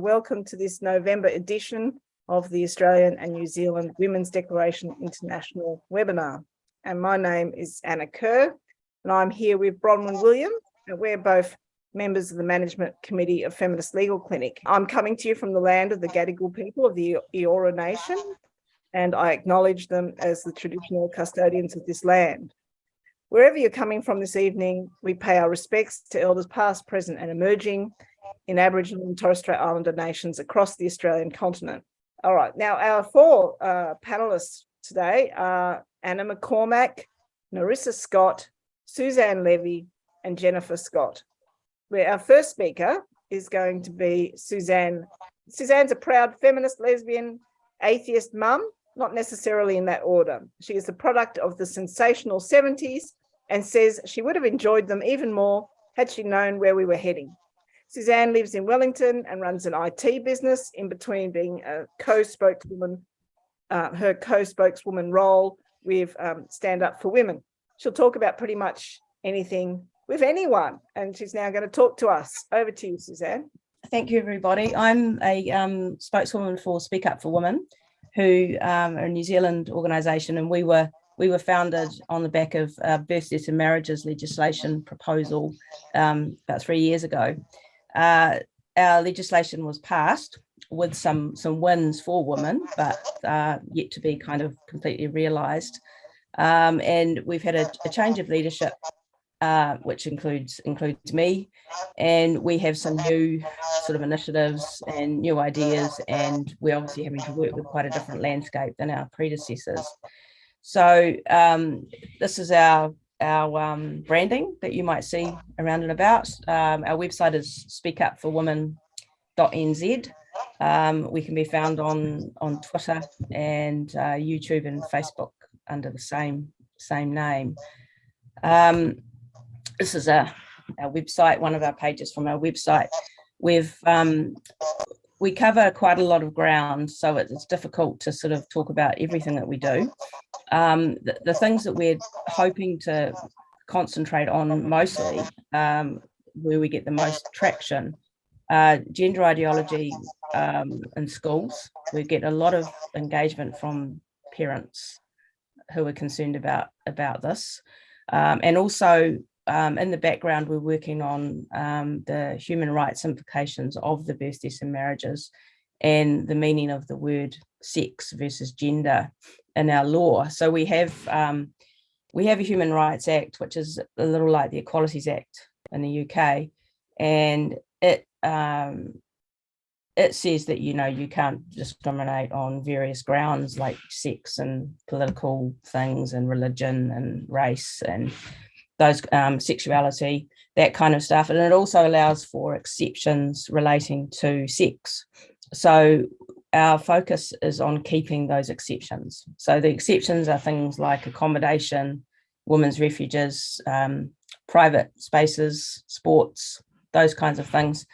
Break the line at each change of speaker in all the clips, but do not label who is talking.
Welcome to this November edition of the Australian and New Zealand Women's Declaration International webinar. And my name is Anna Kerr, and I'm here with Bronwyn William, and we're both members of the Management Committee of Feminist Legal Clinic. I'm coming to you from the land of the Gadigal people of the Eora Nation, and I acknowledge them as the traditional custodians of this land. Wherever you're coming from this evening, we pay our respects to elders past, present and emerging in Aboriginal and Torres Strait Islander nations across the Australian continent. All right, now our four panellists today are Anna McCormack, Nerissa Scott, Suzanne Levy and Jennifer Scott. Our first speaker is going to be Suzanne. Suzanne's a proud feminist, lesbian, atheist mum, not necessarily in that order. She is the product of the sensational 70s and says she would have enjoyed them even more had she known where we were heading. Suzanne lives in Wellington and runs an IT business in between being a co-spokeswoman, her co-spokeswoman role with Stand Up for Women. She'll talk about pretty much anything with anyone, and she's now going to talk to us. Over to you, Suzanne.
Thank you, everybody. I'm a spokeswoman for Speak Up for Women, who are a New Zealand organisation, and we were founded on the back of birth, death and marriages legislation proposal about 3 years ago. Our legislation was passed with some wins for women, but yet to be kind of completely realised. And we've had a change of leadership, which includes me, and we have some new sort of initiatives and new ideas, and we're obviously having to work with quite a different landscape than our predecessors. So this is our branding that you might see around and about. Our website is speakupforwomen.nz. We can be found on Twitter and YouTube and Facebook under the same name. This is our website, one of our pages from our website. We cover quite a lot of ground, so it's difficult to sort of talk about everything that we do. The things that we're hoping to concentrate on mostly, where we get the most traction, gender ideology in schools. We get a lot of engagement from parents who are concerned about this, and also in the background we're working on the human rights implications of the birth, deaths and marriages and the meaning of the word sex versus gender in our law. So we have a Human Rights Act, which is a little like the Equalities Act in the UK, and it says that you can't discriminate on various grounds like sex and political things and religion and race and those sexuality, that kind of stuff. And it also allows for exceptions relating to sex. So our focus is on keeping those exceptions. So the exceptions are things like accommodation, women's refuges, private spaces, sports, those kinds of things.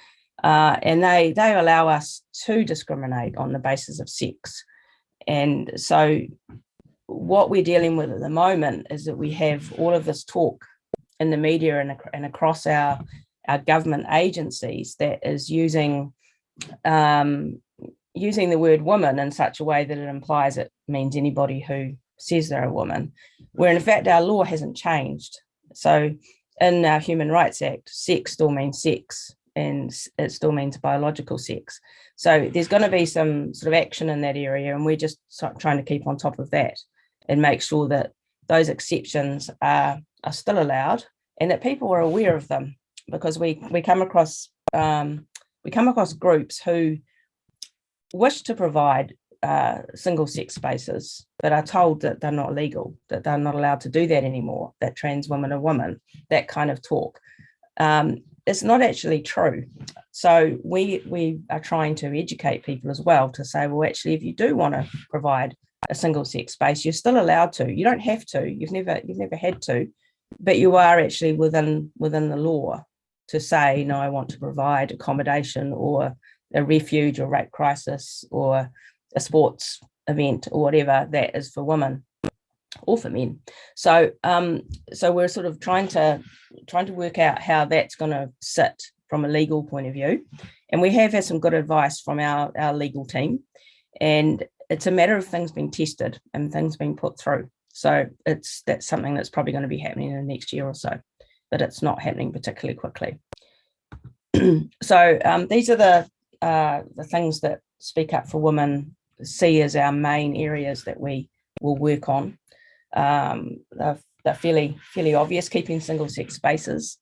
And they allow us to discriminate on the basis of sex. And so what we're dealing with at the moment is that we have all of this talk in the media and across our government agencies that is using the word woman in such a way that it implies it means anybody who says they're a woman, where in fact our law hasn't changed. So in our Human Rights Act, sex still means sex, and it still means biological sex. So there's going to be some sort of action in that area, and we're just trying to keep on top of that and make sure that those exceptions are still allowed and that people are aware of them, because we come across groups who wish to provide single sex spaces but are told that they're not legal, that they're not allowed to do that anymore, that trans women are women, that kind of talk. It's not actually true. So we are trying to educate people as well to say, well, actually, if you do want to provide a single sex space, you're still allowed to. You don't have to. You've never had to, but you are actually within the law to say, no, I want to provide accommodation or a refuge or rape crisis or a sports event or whatever that is for women or for men. So we're sort of trying to work out how that's going to sit from a legal point of view. And we have had some good advice from our legal team, and it's a matter of things being tested and things being put through. So that's something that's probably going to be happening in the next year or so, but it's not happening particularly quickly. So these are the things that Speak Up for Women see as our main areas that we will work on. They're fairly obvious: keeping single-sex spaces,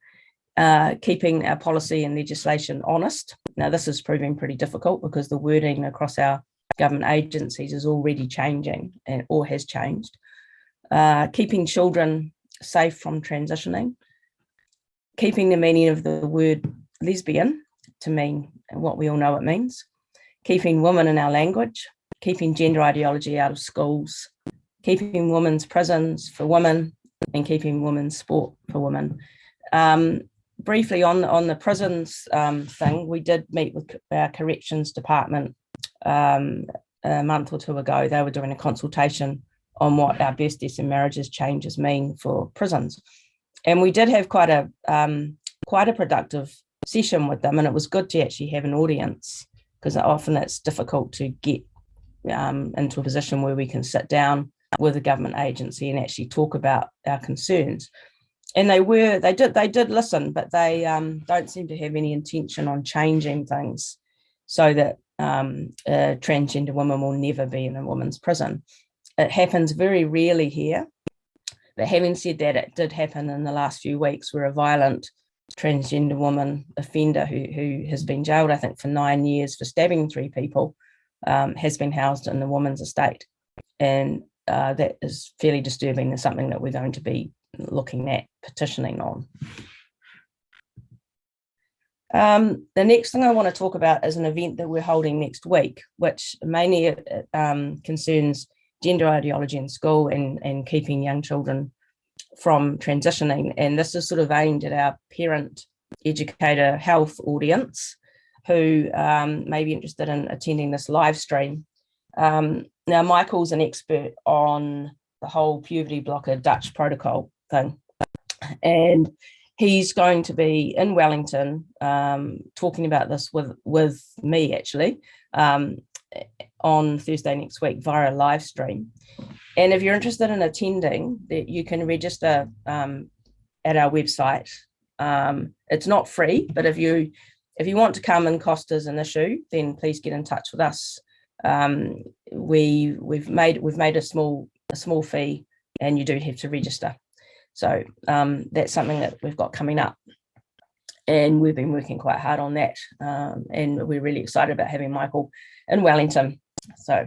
keeping our policy and legislation honest. Now, this is proving pretty difficult because the wording across our government agencies is already changing or has changed. Keeping children safe from transitioning, keeping the meaning of the word lesbian to mean what we all know it means, keeping women in our language, keeping gender ideology out of schools, keeping women's prisons for women, and keeping women's sport for women. Briefly on the prisons thing, we did meet with our corrections department a month or two ago. They were doing a consultation on what our births, deaths and marriages changes mean for prisons. And we did have quite a productive session with them, and it was good to actually have an audience, because often it's difficult to get into a position where we can sit down with a government agency and actually talk about our concerns. And they did listen, but they don't seem to have any intention on changing things so that a transgender woman will never be in a woman's prison. It happens very rarely here, but having said that, it did happen in the last few weeks, where a violent transgender woman offender who has been jailed, I think, for 9 years for stabbing 3 people, has been housed in the woman's estate. And that is fairly disturbing and something that we're going to be looking at petitioning on. The next thing I want to talk about is an event that we're holding next week, which mainly concerns gender ideology in school and keeping young children from transitioning. And this is sort of aimed at our parent, educator, health audience who may be interested in attending this live stream. Now, Michael's an expert on the whole puberty blocker Dutch protocol thing, and he's going to be in Wellington talking about this with me, actually, on Thursday next week via a live stream. And if you're interested in attending, you can register at our website. It's not free, but if you want to come and cost is an issue, then please get in touch with us. We've made a small fee, and you do have to register. So that's something that we've got coming up, and we've been working quite hard on that. And we're really excited about having Michael in Wellington. So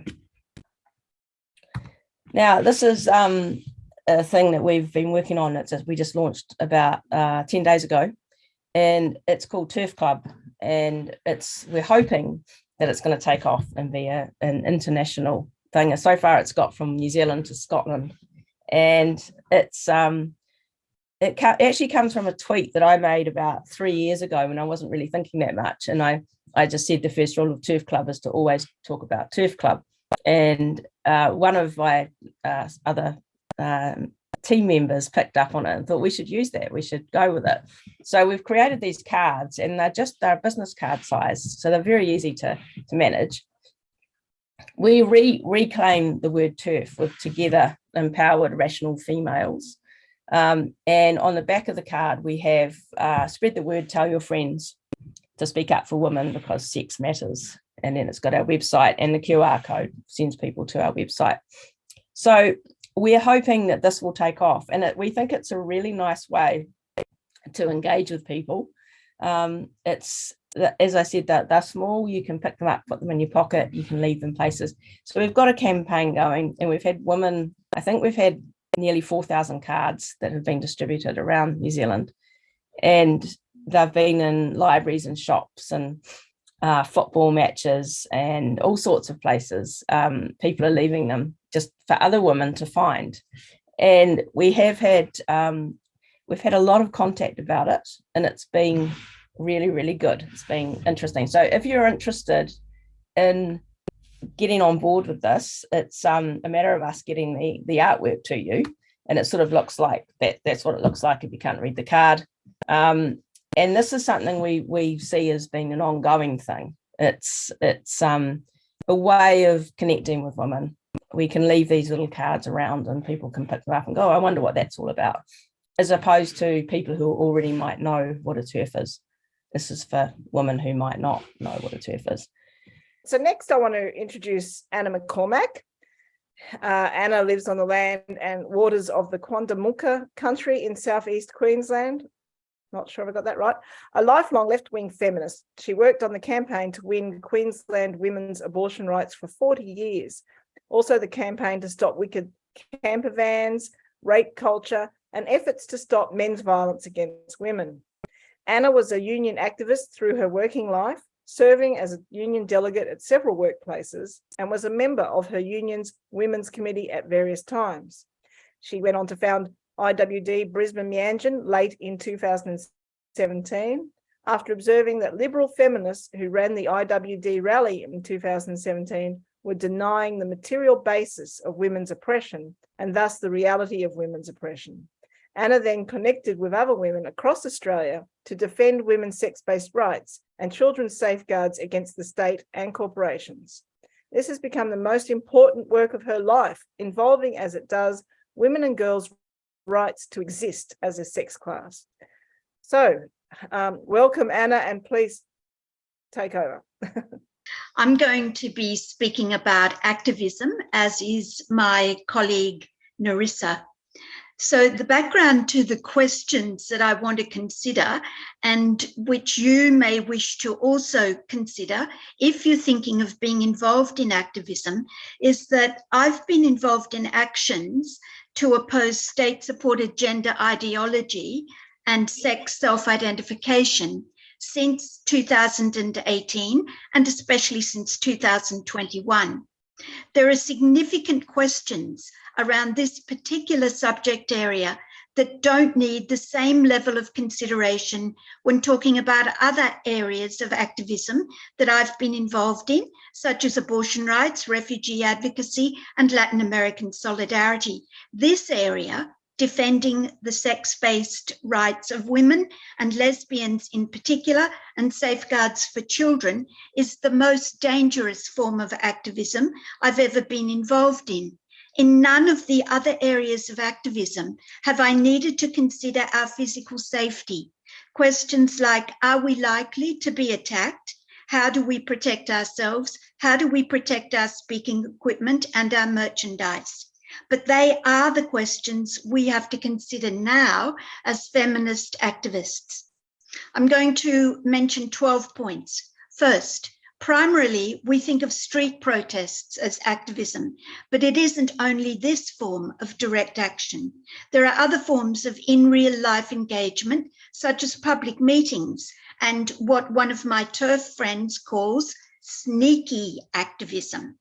now this is a thing that we've been working on. We just launched about 10 days ago, and it's called Terf Club, and we're hoping that it's going to take off and be an international thing. And so far it's got from New Zealand to Scotland, and it actually comes from a tweet that I made about 3 years ago when I wasn't really thinking that much. And I just said the first rule of Terf Club is to always talk about Terf Club. And one of my other team members picked up on it and thought we should use that, we should go with it. So we've created these cards, and they're business card size, so they're very easy to manage. We reclaim the word TERF with together, empowered, rational females. And on the back of the card, we have spread the word, tell your friends to speak up for women because sex matters. And then it's got our website, and the QR code sends people to our website. So we're hoping that this will take off, and we think it's a really nice way to engage with people. It's, as I said, that they're small, you can pick them up, put them in your pocket, you can leave them places. So we've got a campaign going, and we've had women, I think we've had nearly 4,000 cards that have been distributed around New Zealand, and they've been in libraries and shops and football matches and all sorts of places. People are leaving them just for other women to find, and we've had a lot of contact about it, and it's been really, really good. It's been interesting. So if you're interested in getting on board with this, it's a matter of us getting the artwork to you, and it sort of looks like that. That's what it looks like if you can't read the card. And this is something we see as being an ongoing thing. It's a way of connecting with women. We can leave these little cards around and people can pick them up and go, I wonder what that's all about, as opposed to people who already might know what a TERF is. This is for women who might not know what a TERF is.
So next I want to introduce Anna McCormack. Anna lives on the land and waters of the Quandamooka country in southeast Queensland. Not sure if I got that right. A lifelong left-wing feminist, she worked on the campaign to win Queensland women's abortion rights for 40 years. Also the campaign to stop wicked camper vans, rape culture, and efforts to stop men's violence against women. Anna was a union activist through her working life, serving as a union delegate at several workplaces, and was a member of her union's women's committee at various times. She went on to found IWD Brisbane Meanjin late in 2017, after observing that Liberal feminists who ran the IWD rally in 2017 were denying the material basis of women's oppression and thus the reality of women's oppression. Anna then connected with other women across Australia to defend women's sex-based rights and children's safeguards against the state and corporations. This has become the most important work of her life, involving as it does women and girls' rights to exist as a sex class. So welcome, Anna, and please take over.
I'm going to be speaking about activism, as is my colleague Nerissa. So the background to the questions that I want to consider, and which you may wish to also consider if you're thinking of being involved in activism, is that I've been involved in actions to oppose state-supported gender ideology and sex self-identification since 2018, and especially since 2021. There are significant questions around this particular subject area that don't need the same level of consideration when talking about other areas of activism that I've been involved in, such as abortion rights, refugee advocacy, and Latin American solidarity. This area, defending the sex-based rights of women and lesbians in particular, and safeguards for children, is the most dangerous form of activism I've ever been involved in. In none of the other areas of activism have I needed to consider our physical safety. Questions like, are we likely to be attacked? How do we protect ourselves? How do we protect our speaking equipment and our merchandise? But they are the questions we have to consider now as feminist activists. I'm going to mention 12 points. First, primarily, we think of street protests as activism, but it isn't only this form of direct action. There are other forms of in real life engagement, such as public meetings and what one of my Terf friends calls sneaky activism.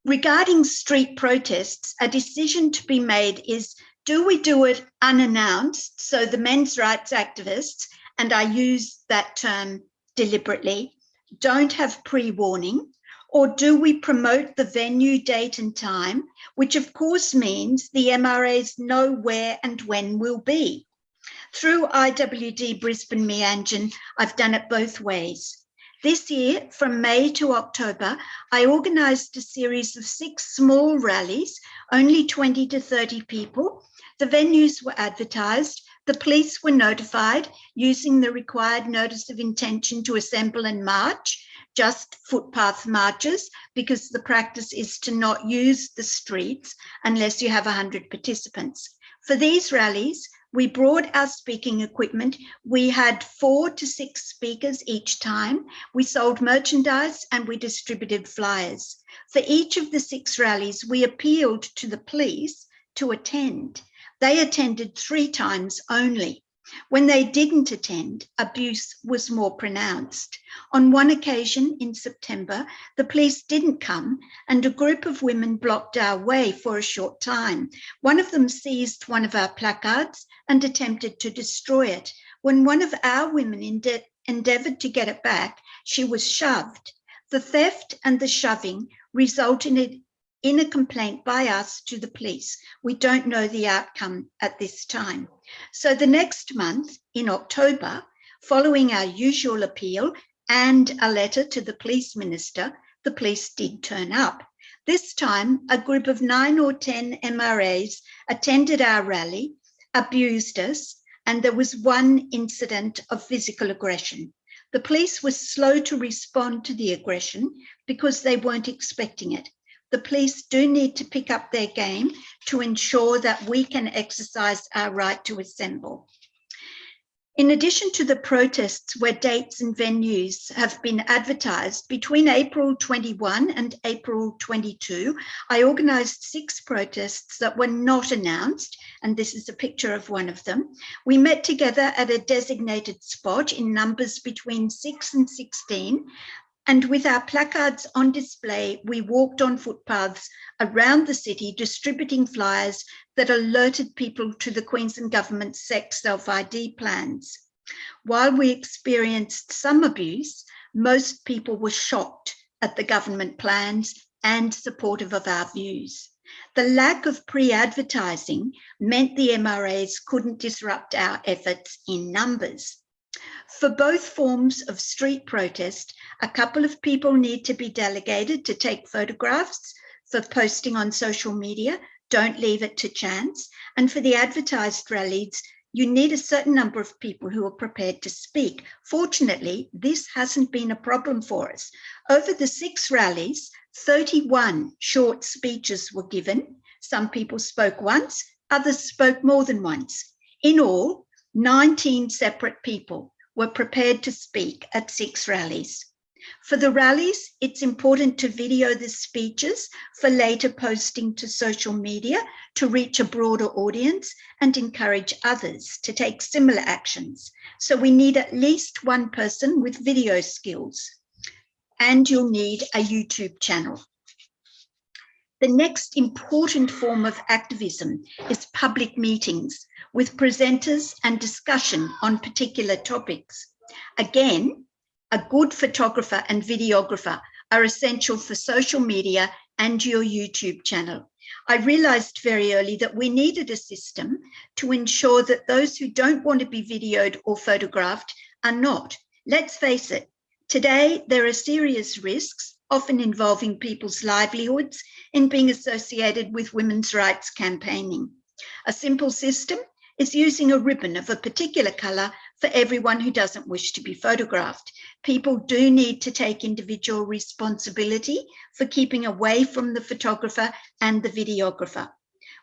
Regarding street protests, a decision to be made is, do we do it unannounced? So the men's rights activists, and I use that term deliberately, don't have pre-warning, or do we promote the venue, date and time, which of course means the MRAs know where and when we'll be. Through IWD Brisbane Meanjin, I've done it both ways. This year, from May to October, I organised a series of 6 small rallies, only 20 to 30 people. The venues were advertised. The police were notified using the required notice of intention to assemble and march, just footpath marches, because the practice is to not use the streets unless you have 100 participants. For these rallies, we brought our speaking equipment. We had 4 to 6 speakers each time. We sold merchandise and we distributed flyers. For each of the 6 rallies, we appealed to the police to attend. They attended 3 times only. When they didn't attend, abuse was more pronounced. On one occasion in September, the police didn't come and a group of women blocked our way for a short time. One of them seized one of our placards and attempted to destroy it. When one of our women endeavoured to get it back, she was shoved. The theft and the shoving resulted in a complaint by us to the police. We don't know the outcome at this time. So the next month, in October, Following our usual appeal and a letter to the police minister, the police did turn up. This time, a group of 9 or 10 MRAs attended our rally, abused us, and there was one incident of physical aggression. The police were slow to respond to the aggression because they weren't expecting it. The police do need to pick up their game to ensure that we can exercise our right to assemble. In addition to the protests where dates and venues have been advertised, between April 21 and April 22, I organised 6 protests that were not announced, and this is a picture of one of them. We met together at a designated spot in numbers between 6 and 16, and with our placards on display, we walked on footpaths around the city distributing flyers that alerted people to the Queensland Government's sex self-ID plans. While we experienced some abuse, most people were shocked at the government plans and supportive of our views. The lack of pre-advertising meant the MRAs couldn't disrupt our efforts in numbers. For both forms of street protest, a couple of people need to be delegated to take photographs for posting on social media. Don't leave it to chance. And for the advertised rallies, you need a certain number of people who are prepared to speak. Fortunately, this hasn't been a problem for us. Over the 6 rallies, 31 short speeches were given. Some people spoke once, others spoke more than once. In all, 19 separate people were prepared to speak at 6 rallies. For the rallies, it's important to video the speeches for later posting to social media to reach a broader audience and encourage others to take similar actions. So we need at least one person with video skills, and you'll need a YouTube channel. The next important form of activism is public meetings with presenters and discussion on particular topics. Again, a good photographer and videographer are essential for social media and your YouTube channel. I realized very early that we needed a system to ensure that those who don't want to be videoed or photographed are not. Let's face it, today there are serious risks, often involving people's livelihoods, in being associated with women's rights campaigning. A simple system is using a ribbon of a particular colour for everyone who doesn't wish to be photographed. People do need to take individual responsibility for keeping away from the photographer and the videographer.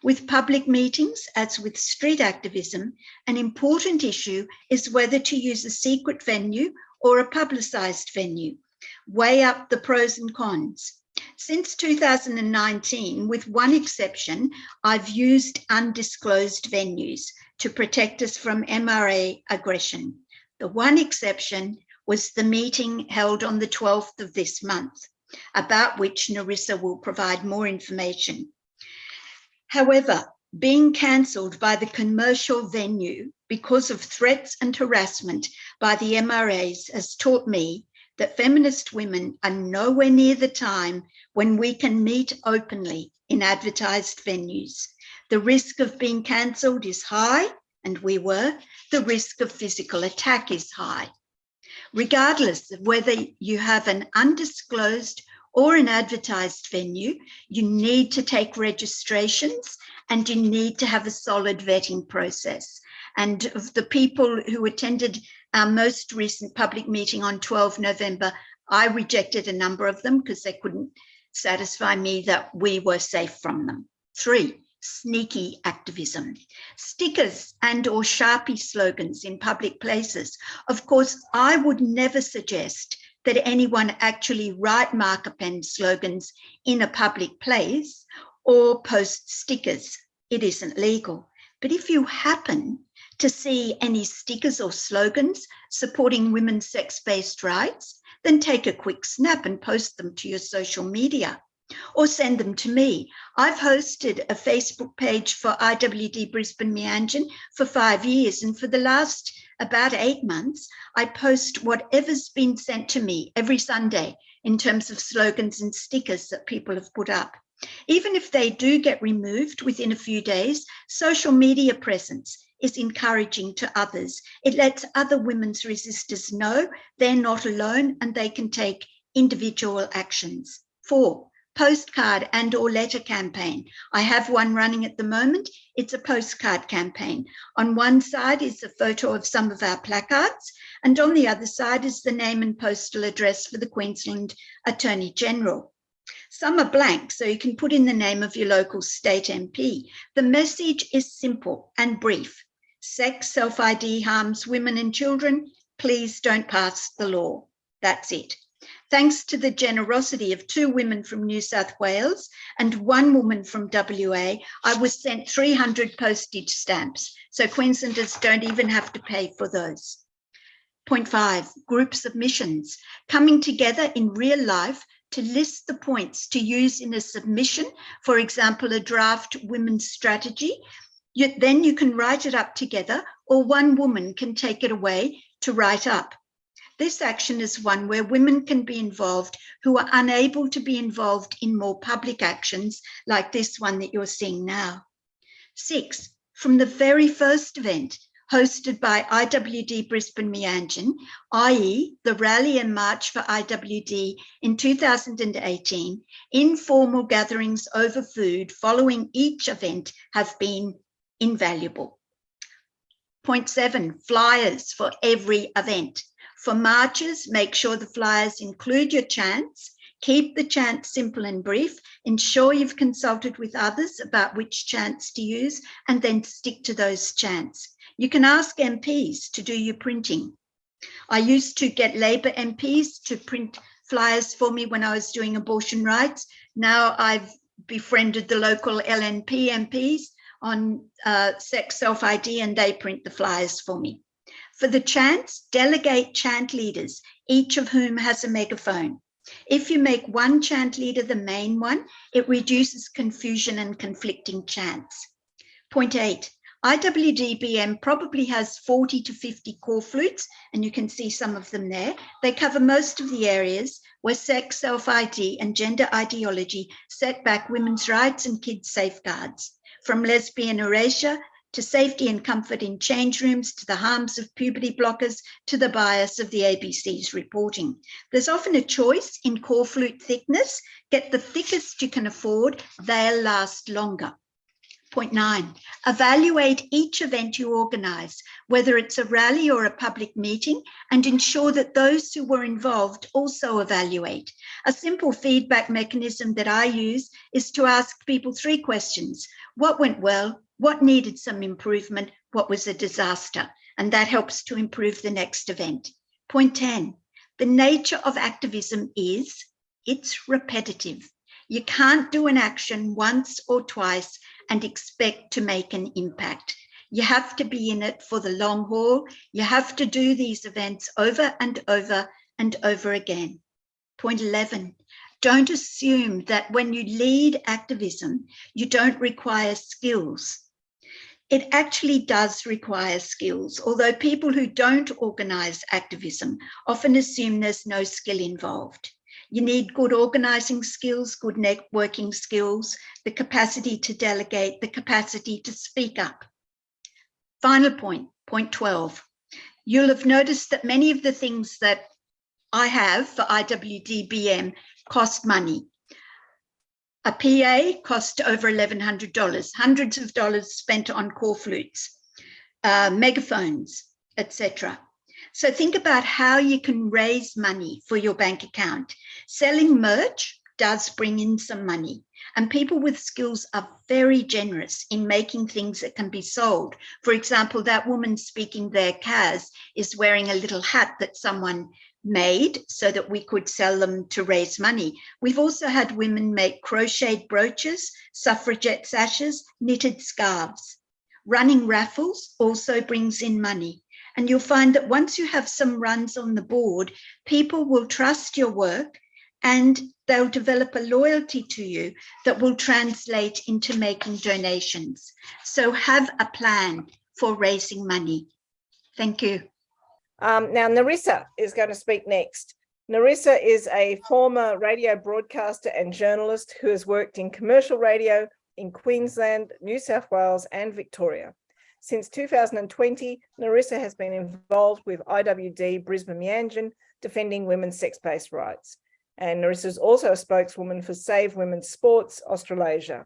With public meetings, as with street activism, an important issue is whether to use a secret venue or a publicised venue. Weigh up the pros and cons. Since 2019, with one exception, I've used undisclosed venues to protect us from MRA aggression. The one exception was the meeting held on the 12th of this month, about which Nerissa will provide more information. However, being cancelled by the commercial venue because of threats and harassment by the MRAs has taught me that feminist women are nowhere near the time when we can meet openly in advertised venues. The risk of being cancelled is high, and we were. The risk of physical attack is high. Regardless of whether you have an undisclosed or an advertised venue, you need to take registrations and you need to have a solid vetting process. And of the people who attended our most recent public meeting on 12 November, I rejected a number of them because they couldn't satisfy me that we were safe from them. 3, sneaky activism. Stickers and or Sharpie slogans in public places. Of course, I would never suggest that anyone actually write marker pen slogans in a public place or post stickers. It isn't legal. But if you happen to see any stickers or slogans supporting women's sex-based rights, then take a quick snap and post them to your social media or send them to me. I've hosted a Facebook page for IWD Brisbane Meanjin for 5 years, and for the last about 8 months, I post whatever's been sent to me every Sunday in terms of slogans and stickers that people have put up. Even if they do get removed within a few days, social media presence is encouraging to others. It lets other women's resistors know they're not alone and they can take individual actions. 4, postcard and or letter campaign. I have one running at the moment. It's a postcard campaign. On one side is a photo of some of our placards, and on the other side is the name and postal address for the Queensland Attorney General. Some are blank, so you can put in the name of your local state MP. The message is simple and brief. Sex self-ID harms women and children. Please don't pass the law. That's it. Thanks to the generosity of 2 women from New South Wales and 1 woman from WA, I was sent 300 postage stamps, so Queenslanders don't even have to pay for those. Point 5, group submissions, coming together in real life to list the points to use in a submission, for example, a draft women's strategy. Then you can write it up together, or one woman can take it away to write up. This action is one where women can be involved who are unable to be involved in more public actions like this one that you're seeing now. 6, from the very first event hosted by IWD Brisbane Meanjin, i.e. the rally and march for IWD in 2018, informal gatherings over food following each event have been invaluable. Point 7, flyers for every event. For marches, make sure the flyers include your chants. Keep the chants simple and brief. Ensure you've consulted with others about which chants to use, and then stick to those chants. You can ask MPs to do your printing. I used to get Labor MPs to print flyers for me when I was doing abortion rights. Now I've befriended the local LNP MPs on sex self-ID, and they print the flyers for me. For the chants, delegate chant leaders, each of whom has a megaphone. If you make one chant leader the main one, it reduces confusion and conflicting chants. Point 8, IWD-BM probably has 40 to 50 core flutes, and you can see some of them there. They cover most of the areas where sex, self-ID and gender ideology set back women's rights and kids' safeguards, from lesbian erasure to safety and comfort in change rooms, to the harms of puberty blockers, to the bias of the ABC's reporting. There's often a choice in core flute thickness. Get the thickest you can afford, they'll last longer. Point 9, evaluate each event you organise, whether it's a rally or a public meeting, and ensure that those who were involved also evaluate. A simple feedback mechanism that I use is to ask people 3 questions. What went well? What needed some improvement? What was a disaster? And that helps to improve the next event. Point 10, the nature of activism is, it's repetitive. You can't do an action once or twice and expect to make an impact. You have to be in it for the long haul. You have to do these events over and over and over again. Point 11, don't assume that when you lead activism, you don't require skills. It actually does require skills, although people who don't organise activism often assume there's no skill involved. You need good organising skills, good networking skills, the capacity to delegate, the capacity to speak up. Final point, point 12. You'll have noticed that many of the things that I have for IWD-BM cost money. A PA cost over $1,100, hundreds of dollars spent on core flutes, megaphones, etc. So think about how you can raise money for your bank account. Selling merch does bring in some money, and people with skills are very generous in making things that can be sold. For example, that woman speaking there, Kaz, is wearing a little hat that someone made so that we could sell them to raise money. We've also had women make crocheted brooches, suffragette sashes, knitted scarves. Running raffles also brings in money. And you'll find that once you have some runs on the board, people will trust your work and they'll develop a loyalty to you that will translate into making donations. So have a plan for raising money. Thank you.
Now, Nerissa is going to speak next. Nerissa is a former radio broadcaster and journalist who has worked in commercial radio in Queensland, New South Wales and Victoria. Since 2020, Nerissa has been involved with IWD Brisbane Meanjin, defending women's sex-based rights. And Nerissa is also a spokeswoman for Save Women's Sports Australasia.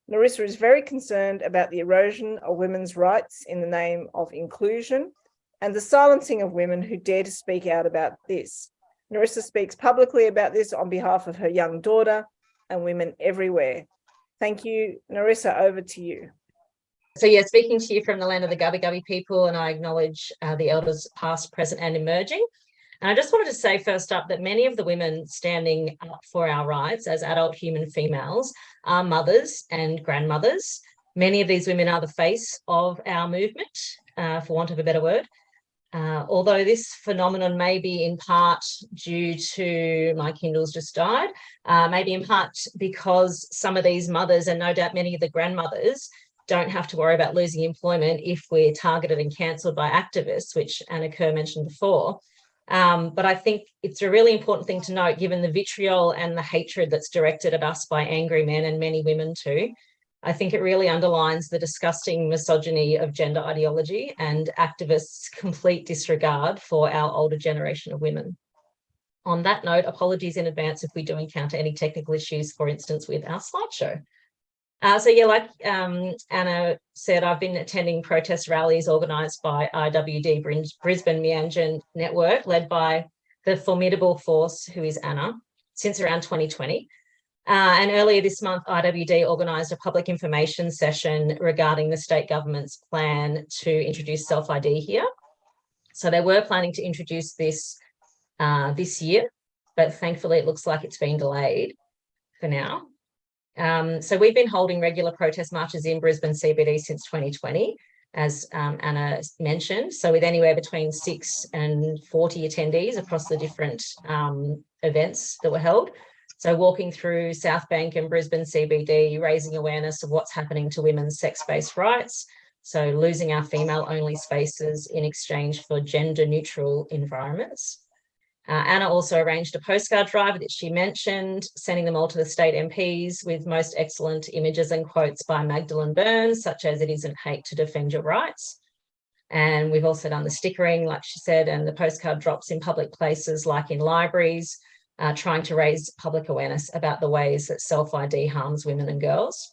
Nerissa is very concerned about the erosion of women's rights in the name of inclusion and the silencing of women who dare to speak out about this. Nerissa speaks publicly about this on behalf of her young daughter and women everywhere. Thank you, Nerissa, over to you.
So yeah, speaking to you from the land of the Gubbi Gubbi people, and I acknowledge the elders past, present and emerging. And I just wanted to say first up that many of the women standing up for our rights as adult human females are mothers and grandmothers. Many of these women are the face of our movement, for want of a better word. Although this phenomenon may be in part due to, my Kindle's just died, maybe in part because some of these mothers, and no doubt many of the grandmothers, don't have to worry about losing employment if we're targeted and cancelled by activists, which Anna Kerr mentioned before. But I think it's a really important thing to note, given the vitriol and the hatred that's directed at us by angry men and many women too. I think it really underlines the disgusting misogyny of gender ideology and activists' complete disregard for our older generation of women. On that note, apologies in advance if we do encounter any technical issues, for instance, with our slideshow. So yeah, like Anna said, I've been attending protest rallies organised by IWD Brisbane Meanjin network, led by the formidable force who is Anna, since around 2020. And earlier this month, IWD organised a public information session regarding the state government's plan to introduce self-ID here. So they were planning to introduce this this year, but thankfully it looks like it's been delayed for now. So we've been holding regular protest marches in Brisbane CBD since 2020, as Anna mentioned. So with anywhere between 6 and 40 attendees across the different events that were held. So walking through South Bank and Brisbane CBD, raising awareness of what's happening to women's sex-based rights. So losing our female-only spaces in exchange for gender-neutral environments. Anna also arranged a postcard drive that she mentioned, sending them all to the state MPs with most excellent images and quotes by Magdalene Burns, such as "It isn't hate to defend your rights." And we've also done the stickering, like she said, and the postcard drops in public places like in libraries, trying to raise public awareness about the ways that self-ID harms women and girls.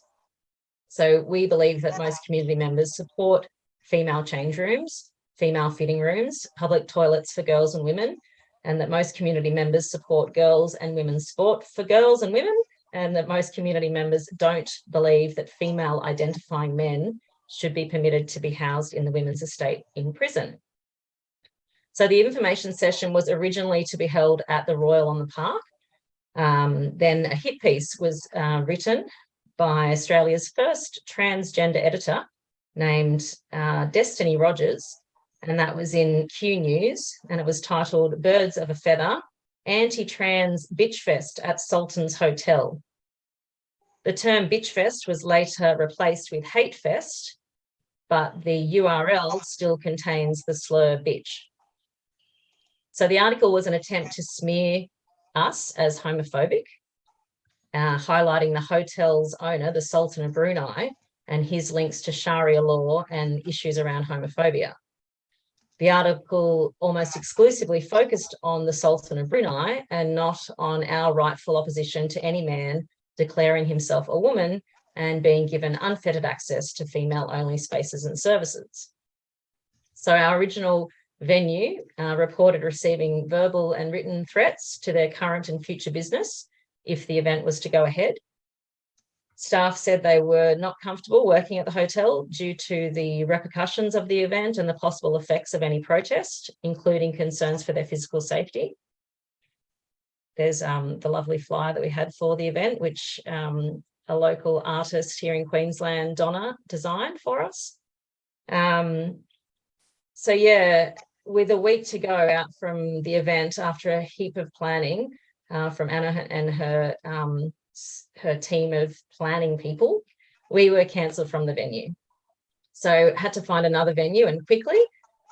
So we believe that most community members support female change rooms, female fitting rooms, public toilets for girls and women, and that most community members support girls and women's sport for girls and women, and that most community members don't believe that female identifying men should be permitted to be housed in the women's estate in prison. So the information session was originally to be held at the Royal on the Park. Then a hit piece was written by Australia's first transgender editor named Destiny Rogers, and that was in Q News, and it was titled "Birds of a Feather, Anti-Trans Bitchfest at Sultan's Hotel." The term bitchfest was later replaced with hatefest, but the URL still contains the slur bitch. So the article was an attempt to smear us as homophobic, highlighting the hotel's owner, the Sultan of Brunei, and his links to Sharia law and issues around homophobia. The article almost exclusively focused on the Sultan of Brunei and not on our rightful opposition to any man declaring himself a woman and being given unfettered access to female-only spaces and services. So our original venue reported receiving verbal and written threats to their current and future business if the event was to go ahead. Staff said they were not comfortable working at the hotel due to the repercussions of the event and the possible effects of any protest, including concerns for their physical safety. There's the lovely flyer that we had for the event, which a local artist here in Queensland, Donna, designed for us. So yeah, with a week to go out from the event after a heap of planning from Anna and her team of planning people, we were cancelled from the venue. So had to find another venue, and quickly,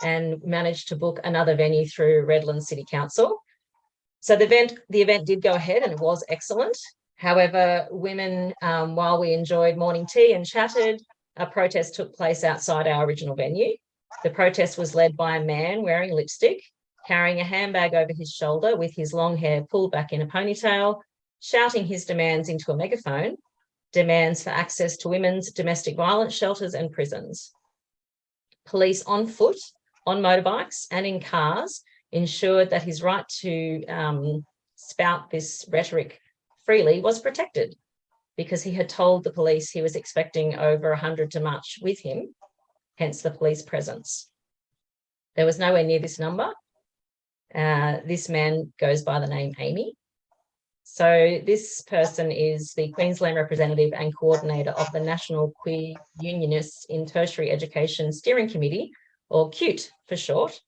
and managed to book another venue through Redland City Council. So the event did go ahead, and it was excellent. However, women, while we enjoyed morning tea and chatted, a protest took place outside our original venue. The protest was led by a man wearing lipstick, carrying a handbag over his shoulder with his long hair pulled back in a ponytail, shouting his demands into a megaphone, demands for access to women's domestic violence shelters and prisons. Police on foot, on motorbikes and in cars ensured that his right to spout this rhetoric freely was protected, because he had told the police he was expecting over 100 to march with him, hence the police presence. There was nowhere near this number. This man goes by the name Amy. So this person is the Queensland representative and coordinator of the National Queer Unionists in Tertiary Education Steering Committee, or QUTE for short,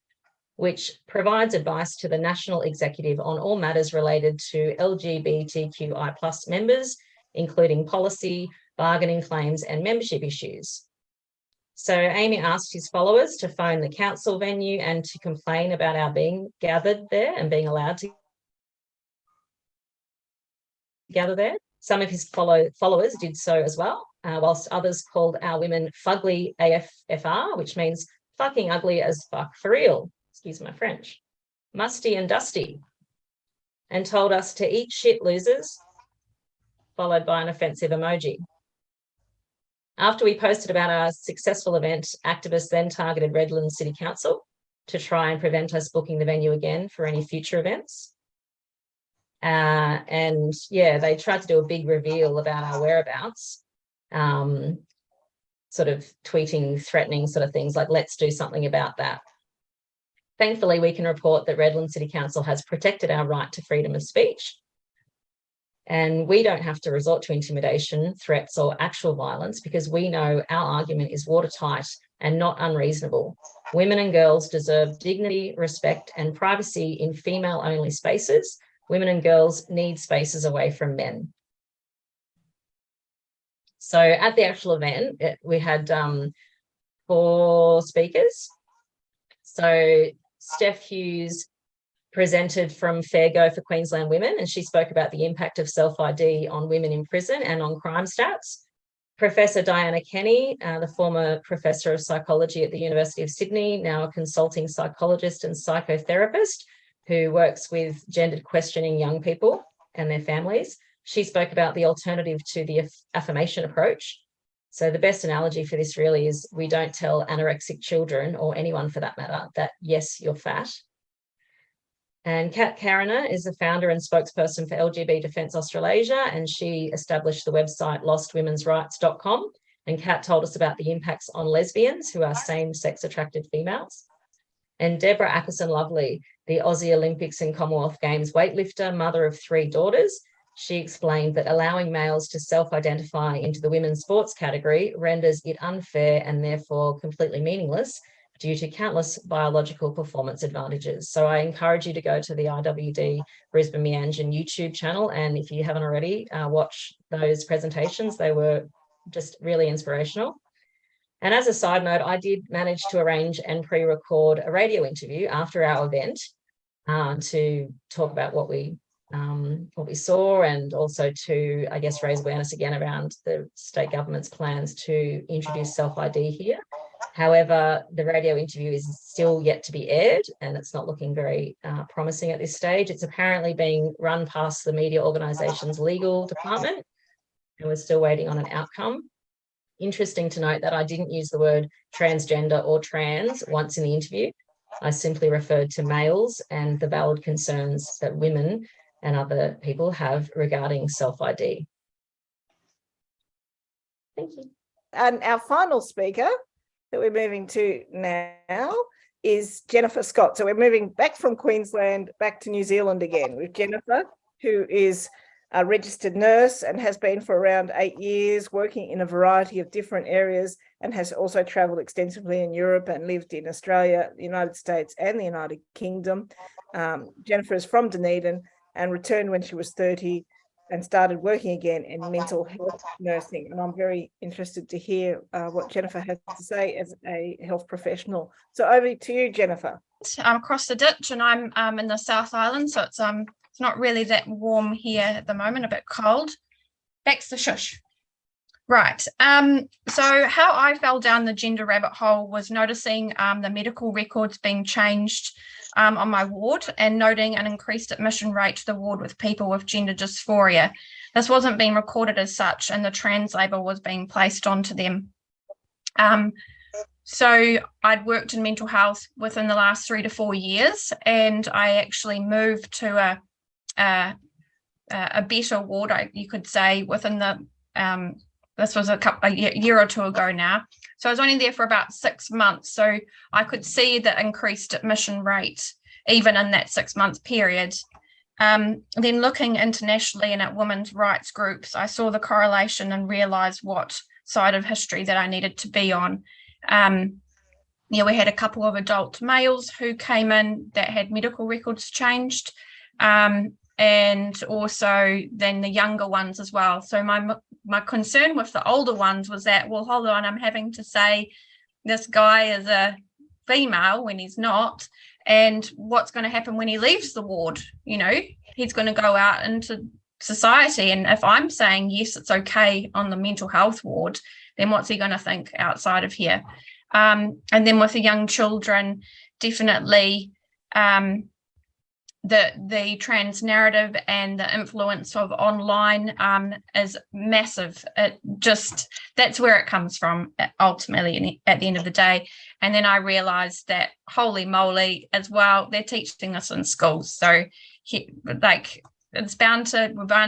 which provides advice to the National Executive on all matters related to LGBTQI+ members, including policy, bargaining claims, and membership issues. So Amy asked his followers to phone the council venue and to complain about our being gathered there and being allowed to gather there. Some of his followers did so as well, whilst others called our women fugly AFFR, which means fucking ugly as fuck for real, excuse my French, musty and dusty, and told us to eat shit, losers, followed by an offensive emoji. After we posted about our successful event, activists then targeted Redlands City Council to try and prevent us booking the venue again for any future events. And yeah, they tried to do a big reveal about our whereabouts, sort of tweeting, threatening sort of things like, let's do something about that. Thankfully, we can report that Redlands City Council has protected our right to freedom of speech. And we don't have to resort to intimidation, threats, or actual violence, because we know our argument is watertight and not unreasonable. Women and girls deserve dignity, respect, and privacy in female-only spaces. Women and girls need spaces away from men. So at the actual event, we had 4 speakers. So Steph Hughes presented from Fair Go for Queensland Women, and she spoke about the impact of self-ID on women in prison and on crime stats. Professor Diana Kenny, the former professor of psychology at the University of Sydney, now a consulting psychologist and psychotherapist who works with gendered questioning young people and their families. She spoke about the alternative to the affirmation approach. So the best analogy for this really is we don't tell anorexic children, or anyone for that matter, that yes, you're fat. And Kat Kariner is the founder and spokesperson for LGBT Defence Australasia, and she established the website lostwomensrights.com. And Kat told us about the impacts on lesbians who are same-sex attracted females. And Deborah Ackerson-Lovely, the Aussie Olympics and Commonwealth Games weightlifter, mother of 3 daughters, she explained that allowing males to self-identify into the women's sports category renders it unfair and therefore completely meaningless due to countless biological performance advantages. So I encourage you to go to the IWD Brisbane Meanjin YouTube channel, and if you haven't already, watch those presentations. They were just really inspirational. And as a side note, I did manage to arrange and pre-record a radio interview after our event to talk about what we saw, and also to, I guess, raise awareness again around the state government's plans to introduce self-ID here. However, the radio interview is still yet to be aired, and it's not looking very promising at this stage. It's apparently being run past the media organisation's legal department, and we're still waiting on an outcome. Interesting to note that I didn't use the word transgender or trans once in the interview. I simply referred to males and the valid concerns that women and other people have regarding self-ID. Thank you.
And our final speaker that we're moving to now is Jennifer Scott. So we're moving back from Queensland back to New Zealand again with Jennifer, who is a registered nurse and has been for around 8 years, working in a variety of different areas, and has also travelled extensively in Europe and lived in Australia, the United States and the United Kingdom. Jennifer is from Dunedin and returned when she was 30 and started working again in mental health nursing. And I'm very interested to hear what Jennifer has to say as a health professional. So over to you, Jennifer.
I'm across the ditch, and I'm in the South Island, so it's not really that warm here at the moment, a bit cold. Back to the shush. Right. So how I fell down the gender rabbit hole was noticing the medical records being changed on my ward and noting an increased admission rate to the ward with people with gender dysphoria. This wasn't being recorded as such, and the trans label was being placed onto them. So I'd worked in mental health within the last 3 to 4 years, and I actually moved to a better ward, you could say, within the this was a year or two ago now. So I was only there for about 6 months. So I could see the increased admission rate even in that 6 month period. Then looking internationally and at women's rights groups, I saw the correlation and realized what side of history that I needed to be on. We had a couple of adult males who came in that had medical records changed, and also then the younger ones as well. So my concern with the older ones was that, well, hold on, I'm having to say this guy is a female when he's not, and what's going to happen when he leaves the ward? He's going to go out into society, and if I'm saying yes, it's okay on the mental health ward, then what's he going to think outside of here? And then with the young children, definitely the trans narrative and the influence of online is massive. That's where it comes from ultimately at the end of the day. And then I realized that, holy moly, as well, they're teaching us in schools. So we're bound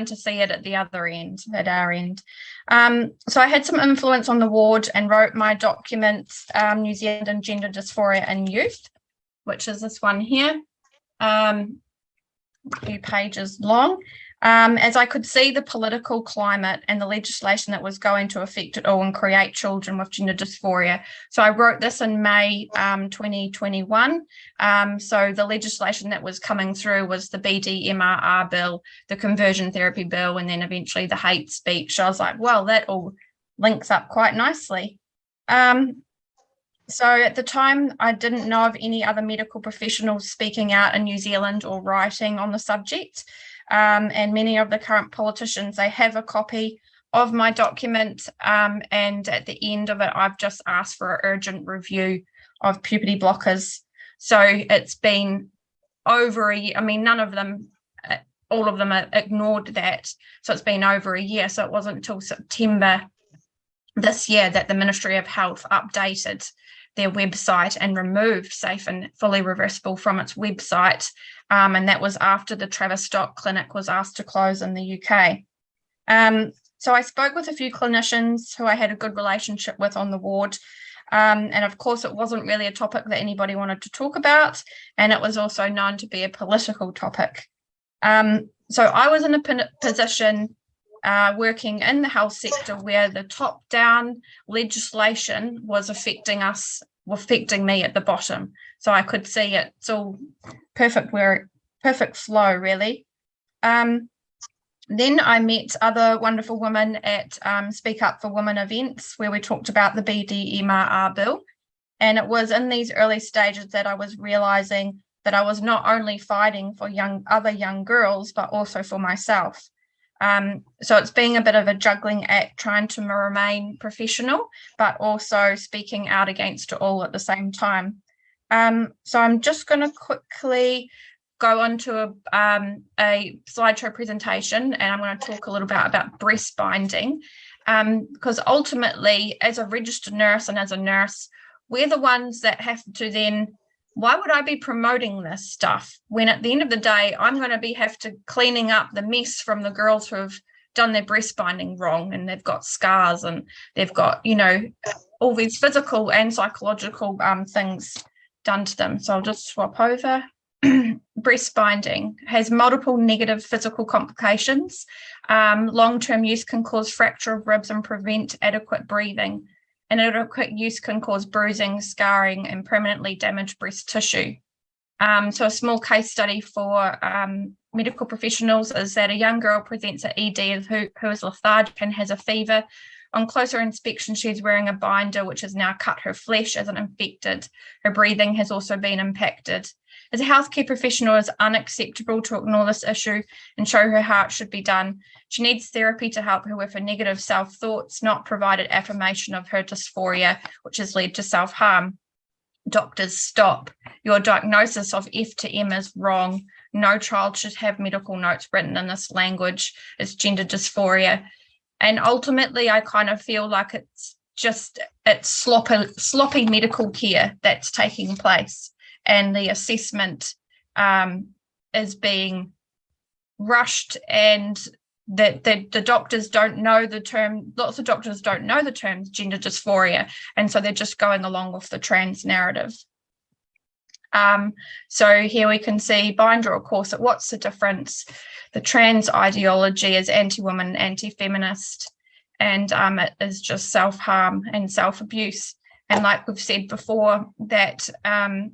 to see it at the other end, at our end. So I had some influence on the ward and wrote my document, New Zealand and Gender Dysphoria in Youth, which is this one here, a few pages long. As I could see the political climate and the legislation that was going to affect it all and create children with gender dysphoria. So I wrote this in May 2021. So the legislation that was coming through was the BDMRR bill, the conversion therapy bill, and then eventually the hate speech. I was like, well, that all links up quite nicely. So at the time, I didn't know of any other medical professionals speaking out in New Zealand or writing on the subject. And many of the current politicians, they have a copy of my document, and at the end of it, I've just asked for an urgent review of puberty blockers. So it's been over a year. I mean, all of them ignored that. So it's been over a year. So it wasn't until September this year that the Ministry of Health updated their website and removed Safe and Fully Reversible from its website. And that was after the Tavistock Clinic was asked to close in the UK. So I spoke with a few clinicians who I had a good relationship with on the ward. And of course, it wasn't really a topic that anybody wanted to talk about. And it was also known to be a political topic. So I was in a position working in the health sector where the top-down legislation was affecting me at the bottom. So I could see it's all perfect flow, really. Then I met other wonderful women at Speak Up for Women events where we talked about the BDMRR bill. And it was in these early stages that I was realizing that I was not only fighting for other young girls, but also for myself. So it's being a bit of a juggling act, trying to remain professional, but also speaking out against it all at the same time. So I'm just going to quickly go on to a slideshow presentation, and I'm going to talk a little bit about breast binding, because ultimately, as a registered nurse and as a nurse, we're the ones that have to then, why would I be promoting this stuff when at the end of the day, I'm going to have to cleaning up the mess from the girls who have done their breast binding wrong and they've got scars and they've got, all these physical and psychological things done to them. So I'll just swap over. Breast binding has multiple negative physical complications. Long-term use can cause fracture of ribs and prevent adequate breathing. Inadequate use can cause bruising, scarring, and permanently damaged breast tissue. So a small case study for medical professionals is that a young girl presents at ED who is lethargic and has a fever On closer inspection, she's wearing a binder which has now cut her flesh as an infected. Her breathing has also been impacted. As a healthcare professional, it is unacceptable to ignore this issue and show her how it should be done. She needs therapy to help her with her negative self-thoughts, not provided affirmation of her dysphoria, which has led to self-harm. Doctors, stop. Your diagnosis of F to M is wrong. No child should have medical notes written in this language. It's gender dysphoria. And ultimately, I kind of feel like it's sloppy medical care that's taking place. And the assessment is being rushed, and that the doctors don't know the term. Lots of doctors don't know the term gender dysphoria, and so they're just going along with the trans narrative. So here we can see binder or corset. What's the difference? The trans ideology is anti-woman, anti-feminist, and it is just self-harm and self-abuse. And like we've said before, that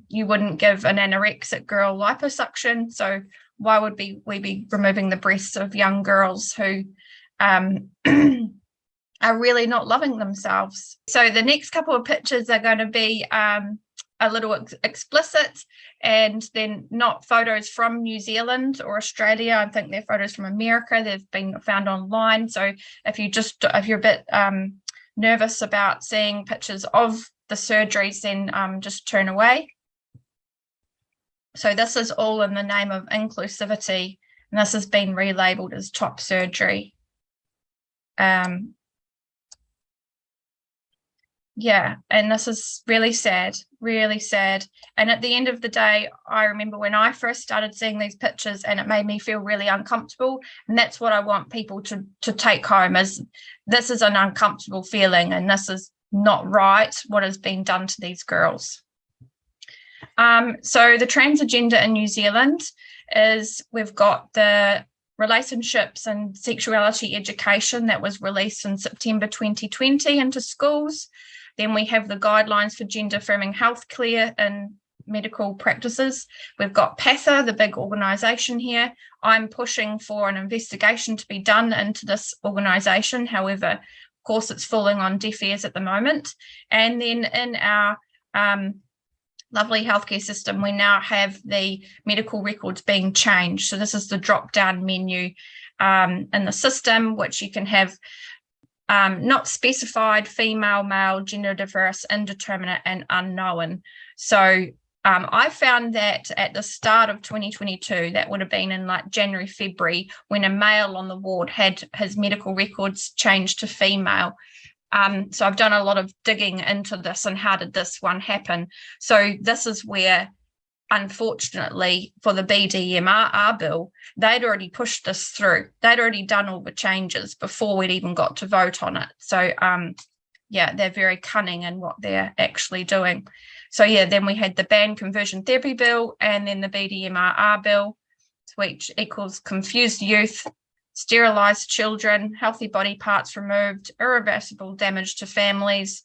you wouldn't give an anorexic girl liposuction. So why would we be removing the breasts of young girls who are really not loving themselves? So the next couple of pictures are going to be a little explicit, and then not photos from New Zealand or Australia. I think they're photos from America. They've been found online. So if you're a bit nervous about seeing pictures of the surgeries, then just turn away. So this is all in the name of inclusivity, and this has been relabeled as top surgery. Yeah, and this is really sad, really sad. And at the end of the day, I remember when I first started seeing these pictures, and it made me feel really uncomfortable. And that's what I want people to take home, is this is an uncomfortable feeling, and this is not right, what has been done to these girls. So the trans agenda in New Zealand is, we've got the relationships and sexuality education that was released in September 2020 into schools. Then we have the guidelines for gender affirming healthcare in medical practices. We've got PATHA, the big organisation here. I'm pushing for an investigation to be done into this organisation. However, of course, it's falling on deaf ears at the moment. And then in our lovely healthcare system, we now have the medical records being changed. So this is the drop-down menu in the system, which you can have not specified, female, male, gender diverse, indeterminate, and unknown. So I found that at the start of 2022, that would have been in like January, February, when a male on the ward had his medical records changed to female. So I've done a lot of digging into this and how did this one happen. So this is where, unfortunately, for the BDMR bill, they'd already pushed this through. They'd already done all the changes before we'd even got to vote on it. So yeah, they're very cunning in what they're actually doing. So yeah, then we had the banned conversion therapy bill, and then the BDMR bill, which equals confused youth, sterilised children, healthy body parts removed, irreversible damage to families,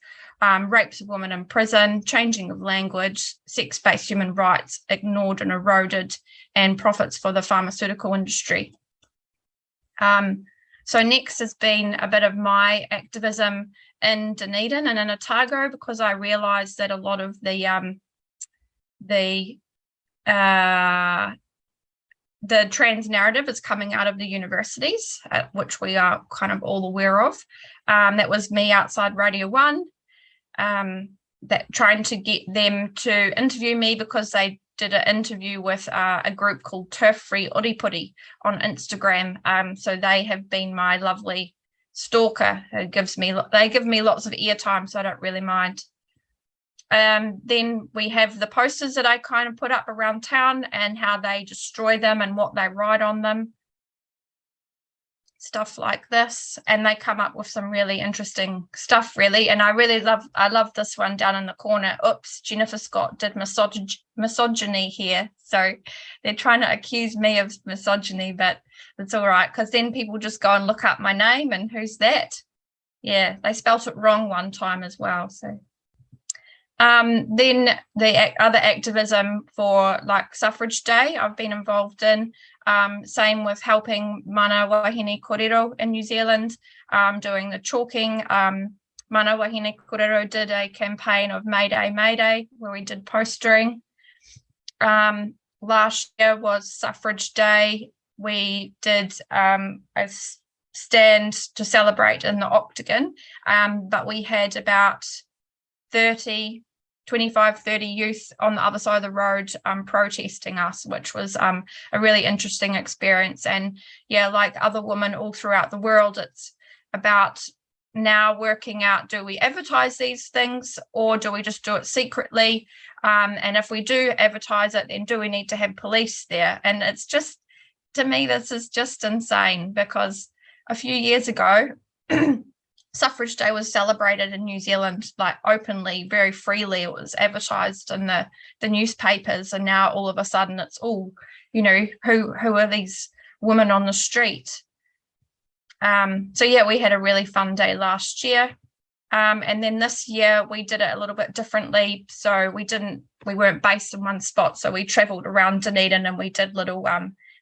rapes of women in prison, changing of language, sex-based human rights ignored and eroded, and profits for the pharmaceutical industry. So next has been a bit of my activism in Dunedin and in Otago, because I realised that a lot of the trans narrative is coming out of the universities, which we are kind of all aware of. That was me outside Radio 1, that trying to get them to interview me, because they did an interview with a group called Terf Free Uripuri on Instagram. So they have been my lovely stalker. They give me lots of airtime, so I don't really mind. Then we have the posters that I kind of put up around town and how they destroy them and what they write on them. Stuff like this, and they come up with some really interesting stuff, really. And I love this one down in the corner. Oops, Jennifer Scott did misogyny here. So they're trying to accuse me of misogyny, but it's all right, because then people just go and look up my name and who's that? Yeah, they spelt it wrong one time as well. So then the other activism for like Suffrage Day I've been involved in. Same with helping Mana Wahine Kōrero in New Zealand, doing the chalking. Mana Wahine Kōrero did a campaign of Mayday, Mayday, where we did postering. Last year was Suffrage Day. We did a stand to celebrate in the Octagon, but we had about 25, 30 youth on the other side of the road protesting us, which was a really interesting experience. And yeah, like other women all throughout the world, it's about now working out, do we advertise these things or do we just do it secretly? And if we do advertise it, then do we need to have police there? And it's just, to me, this is just insane, because a few years ago, Suffrage Day was celebrated in New Zealand like openly, very freely. It was advertised in the newspapers, and now all of a sudden it's all, you know, who are these women on the street? So yeah, we had a really fun day last year. And then this year we did it a little bit differently. So we weren't based in one spot. So we traveled around Dunedin and we did little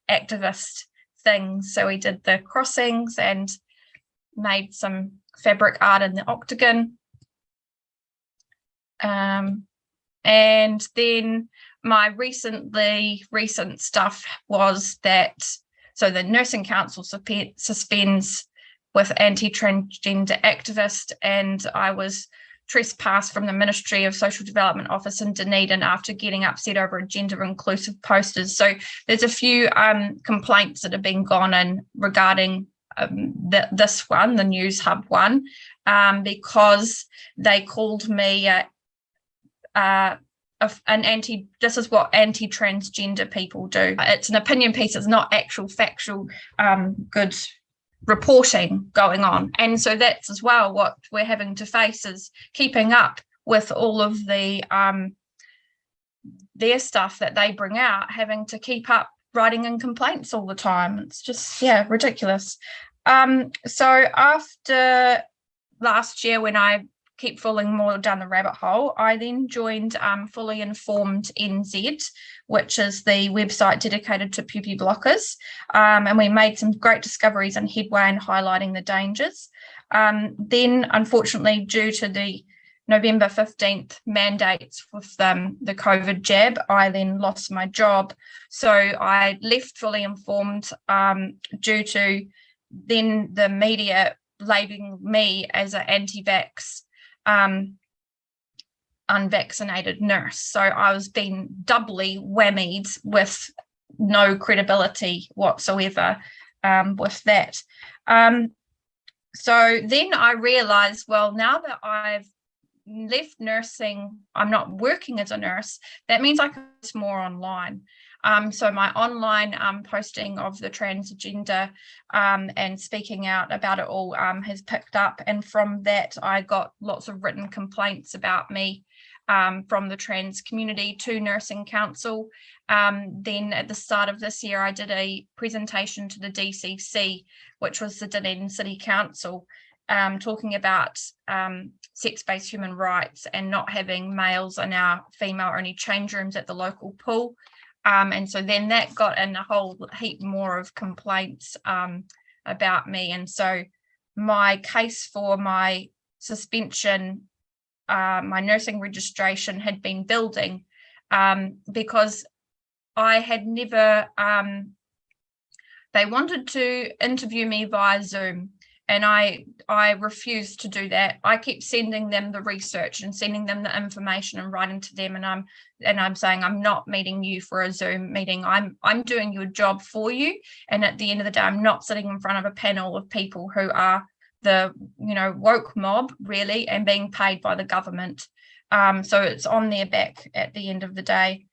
activist things. So we did the crossings and made some fabric art in the Octagon. And then my recent stuff was that, so the Nursing Council suspends with anti-transgender activist, and I was trespassed from the Ministry of Social Development office in Dunedin after getting upset over a gender inclusive posters. So there's a few complaints that have been gone in regarding this one, the News Hub one, because they called me this is what anti-transgender people do. It's an opinion piece, it's not actual factual good reporting going on. And so that's as well what we're having to face, is keeping up with all of the their stuff that they bring out, having to keep up writing in complaints all the time. It's just, yeah, ridiculous. So after last year, when I keep falling more down the rabbit hole, I then joined Fully Informed NZ, which is the website dedicated to puberty blockers. And we made some great discoveries and headway in highlighting the dangers. Then, unfortunately, due to the November 15th mandates with the COVID jab, I then lost my job. So I left Fully Informed due to then the media labeling me as an anti-vax unvaccinated nurse. So I was being doubly whammied with no credibility whatsoever with that. So then I realized, well, now that I've left nursing, I'm not working as a nurse, that means I can post more online. So my online posting of the transgender and speaking out about it all has picked up. And from that, I got lots of written complaints about me from the trans community to Nursing Council. Then at the start of this year, I did a presentation to the DCC, which was the Dunedin City Council, talking about sex-based human rights and not having males in our female-only change rooms at the local pool. And so then that got in a whole heap more of complaints about me. And so my case for my suspension, my nursing registration had been building because I had never, they wanted to interview me via Zoom. And I refused to do that. I keep sending them the research and sending them the information and writing to them. And I'm saying, I'm not meeting you for a Zoom meeting. I'm doing your job for you. And at the end of the day, I'm not sitting in front of a panel of people who are the, woke mob, really, and being paid by the government. So it's on their back at the end of the day.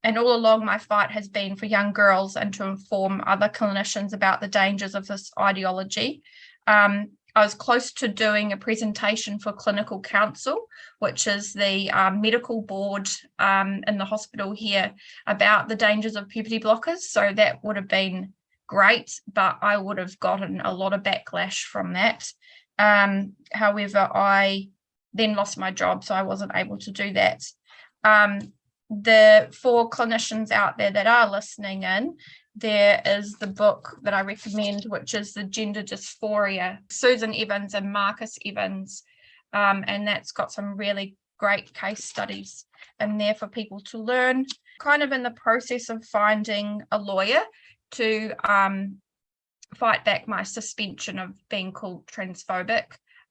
And all along, my fight has been for young girls and to inform other clinicians about the dangers of this ideology. I was close to doing a presentation for Clinical Council, which is the medical board in the hospital here, about the dangers of puberty blockers. So that would have been great, but I would have gotten a lot of backlash from that. However, I then lost my job, so I wasn't able to do that. for clinicians out there that are listening in, there is the book that I recommend, which is The Gender Dysphoria, Susan Evans and Marcus Evans, and that's got some really great case studies in there for people to learn. Kind of in the process of finding a lawyer to fight back my suspension of being called transphobic,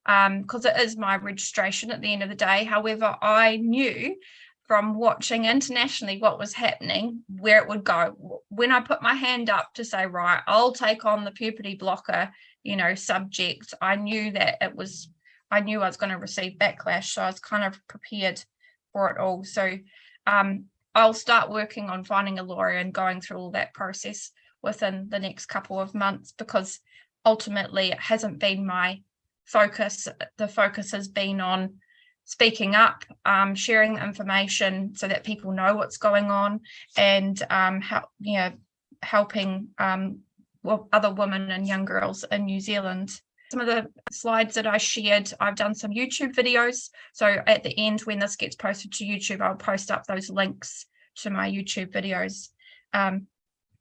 because it is my registration at the end of the day. However, I knew from watching internationally what was happening, where it would go. When I put my hand up to say, right, I'll take on the puberty blocker, subject, I knew that I was going to receive backlash. So I was kind of prepared for it all. So I'll start working on finding a lawyer and going through all that process within the next couple of months, because ultimately it hasn't been my focus. The focus has been on speaking up, sharing information so that people know what's going on, and helping other women and young girls in New Zealand. Some of the slides that I shared, I've done some YouTube videos. So at the end, when this gets posted to YouTube, I'll post up those links to my YouTube videos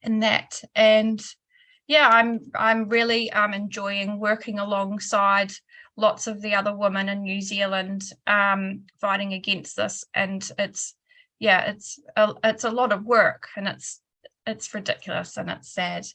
in that. And yeah, I'm really enjoying working alongside lots of the other women in New Zealand fighting against this, and it's a lot of work, and it's ridiculous and it's sad.